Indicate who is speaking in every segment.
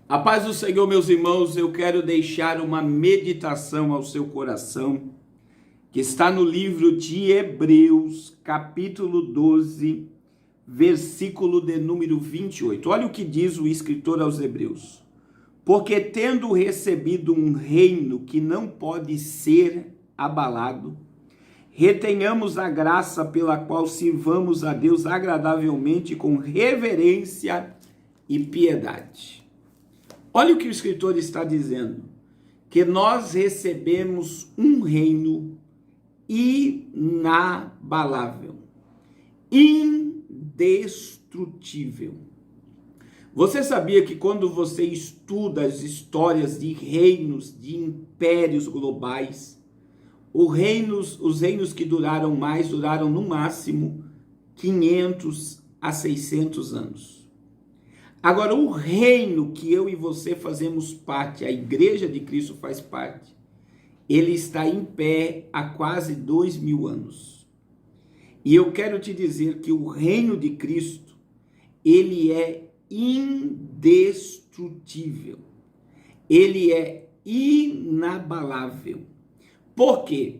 Speaker 1: A paz do Senhor, meus irmãos, eu quero deixar uma meditação ao seu coração, que está no livro de Hebreus, capítulo 12, versículo de número 28. Olha o que diz o escritor aos Hebreus. Porque tendo recebido um reino que não pode ser abalado, retenhamos a graça pela qual sirvamos a Deus agradavelmente com reverência e piedade. Olha o que o escritor está dizendo, que nós recebemos um reino inabalável, indestrutível. Você sabia que quando você estuda as histórias de reinos, de impérios globais, os reinos que duraram mais, duraram no máximo 500 a 600 anos. Agora, o reino que eu e você fazemos parte, a Igreja de Cristo faz parte, ele está em pé há quase 2000 anos. E eu quero te dizer que o reino de Cristo, ele é indestrutível. Ele é inabalável. Por quê?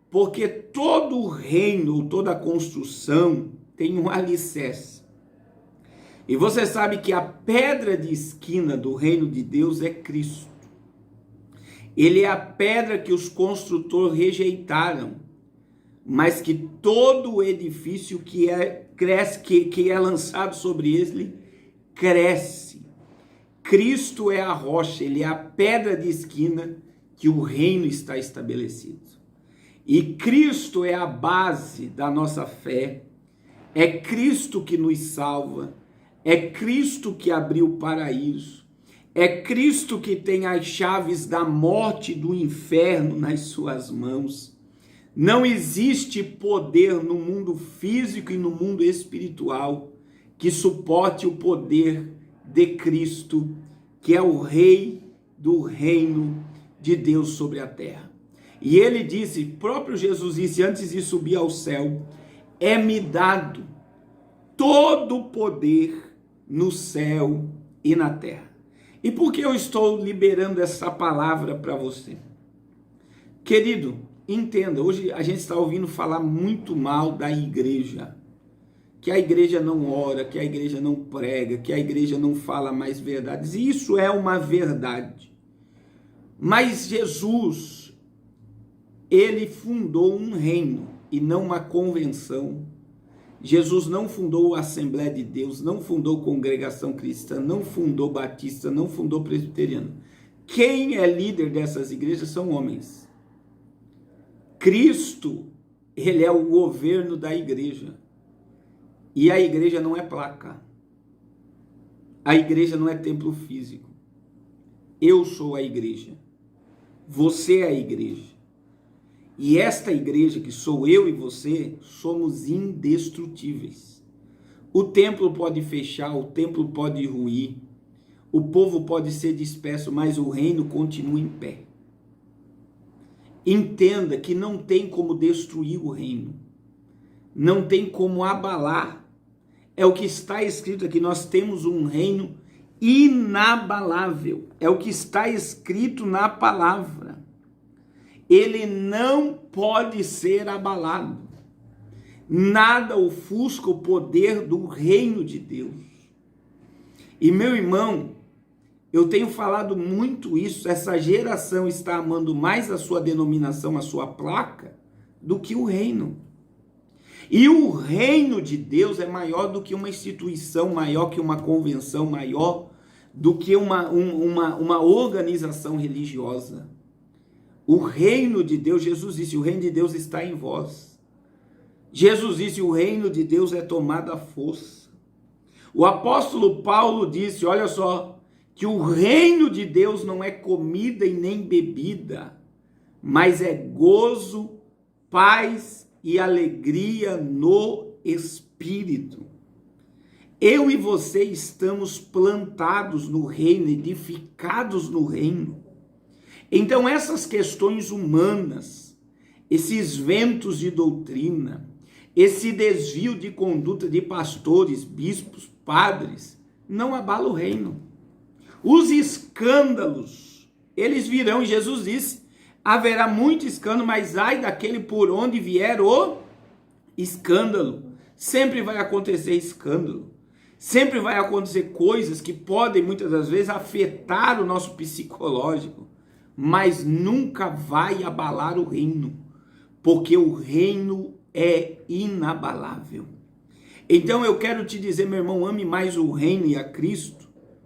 Speaker 1: Porque todo reino, toda construção tem um alicerce. E você sabe que a pedra de esquina do reino de Deus é Cristo. Ele é a pedra que os construtores rejeitaram, mas que todo o edifício que é lançado sobre ele, cresce. Cristo é a rocha, ele é a pedra de esquina que o reino está estabelecido. E Cristo é a base da nossa fé, é Cristo que nos salva, é Cristo que abriu o paraíso, é Cristo que tem as chaves da morte e do inferno nas suas mãos. Não existe poder no mundo físico e no mundo espiritual que suporte o poder de Cristo, que é o Rei do reino de Deus sobre a terra. E ele disse, próprio Jesus disse, antes de subir ao céu, é-me dado todo o poder no céu e na terra. E por que eu estou liberando essa palavra para você? Querido, entenda, hoje a gente está ouvindo falar muito mal da igreja, que a igreja não ora, que a igreja não prega, que a igreja não fala mais verdades, e isso é uma verdade. Mas Jesus, ele fundou um reino e não uma convenção. Jesus não fundou a Assembleia de Deus, não fundou Congregação Cristã, não fundou Batista, não fundou Presbiteriano. Quem é líder dessas igrejas são homens. Cristo, ele é o governo da igreja. E a igreja não é placa. A igreja não é templo físico. Eu sou a igreja. Você é a igreja. E esta igreja, que sou eu e você, somos indestrutíveis. O templo pode fechar, o templo pode ruir, o povo pode ser disperso, mas o reino continua em pé. Entenda que não tem como destruir o reino, não tem como abalar. É o que está escrito aqui, nós temos um reino inabalável, é o que está escrito na palavra. Ele não pode ser abalado. Nada ofusca o poder do reino de Deus. E meu irmão, eu tenho falado muito isso, essa geração está amando mais a sua denominação, a sua placa, do que o reino. E o reino de Deus é maior do que uma instituição, maior que uma convenção, maior do que uma organização religiosa. O reino de Deus, Jesus disse, o reino de Deus está em vós. Jesus disse, o reino de Deus é tomado à força. O apóstolo Paulo disse, olha só, que o reino de Deus não é comida e nem bebida, mas é gozo, paz e alegria no Espírito. Eu e você estamos plantados no reino, edificados no reino. Então essas questões humanas, esses ventos de doutrina, esse desvio de conduta de pastores, bispos, padres, não abala o reino. Os escândalos, eles virão, e Jesus disse, haverá muito escândalo, mas ai daquele por onde vier o escândalo. Sempre vai acontecer escândalo. Sempre vai acontecer coisas que podem, muitas das vezes, afetar o nosso psicológico, mas nunca vai abalar o reino, porque o reino é inabalável. Então eu quero te dizer, meu irmão, ame mais o reino e a Cristo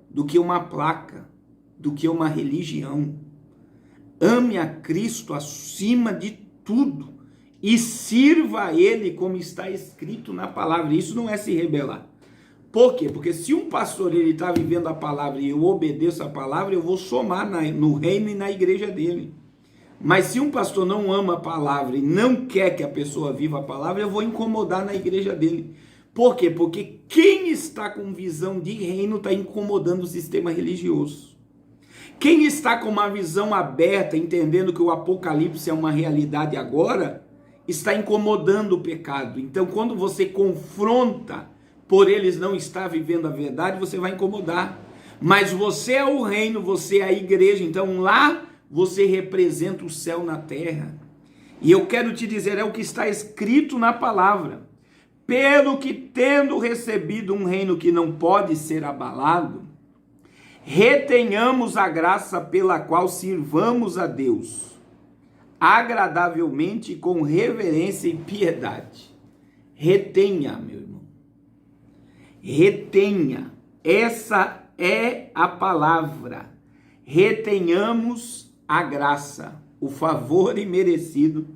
Speaker 1: do que uma placa, do que uma religião. Ame a Cristo acima de tudo e sirva a Ele como está escrito na palavra. Isso não é se rebelar. Por quê? Porque se um pastor ele está vivendo a palavra e eu obedeço a palavra, eu vou somar no reino e na igreja dele. Mas se um pastor não ama a palavra e não quer que a pessoa viva a palavra, eu vou incomodar na igreja dele. Por quê? Porque quem está com visão de reino está incomodando o sistema religioso. Quem está com uma visão aberta, entendendo que o Apocalipse é uma realidade agora, está incomodando o pecado. Então, quando você confronta por eles não estar vivendo a verdade, você vai incomodar. Mas você é o reino, você é a igreja, então lá você representa o céu na terra. E eu quero te dizer, é o que está escrito na palavra. Pelo que tendo recebido um reino que não pode ser abalado, retenhamos a graça pela qual sirvamos a Deus, agradavelmente, com reverência e piedade. Retenha, meu irmão. Retenha. Essa é a palavra. Retenhamos a graça, o favor imerecido,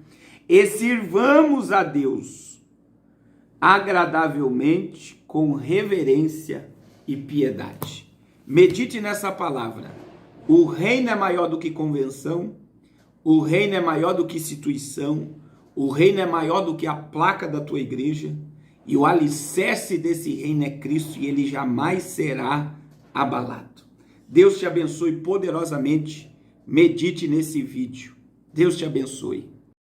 Speaker 1: e sirvamos a Deus agradavelmente, com reverência e piedade. Medite nessa palavra. O reino é maior do que convenção, o reino é maior do que instituição, o reino é maior do que a placa da tua igreja, e o alicerce desse reino é Cristo, e ele jamais será abalado. Deus te abençoe poderosamente. Medite nesse vídeo. Deus te abençoe.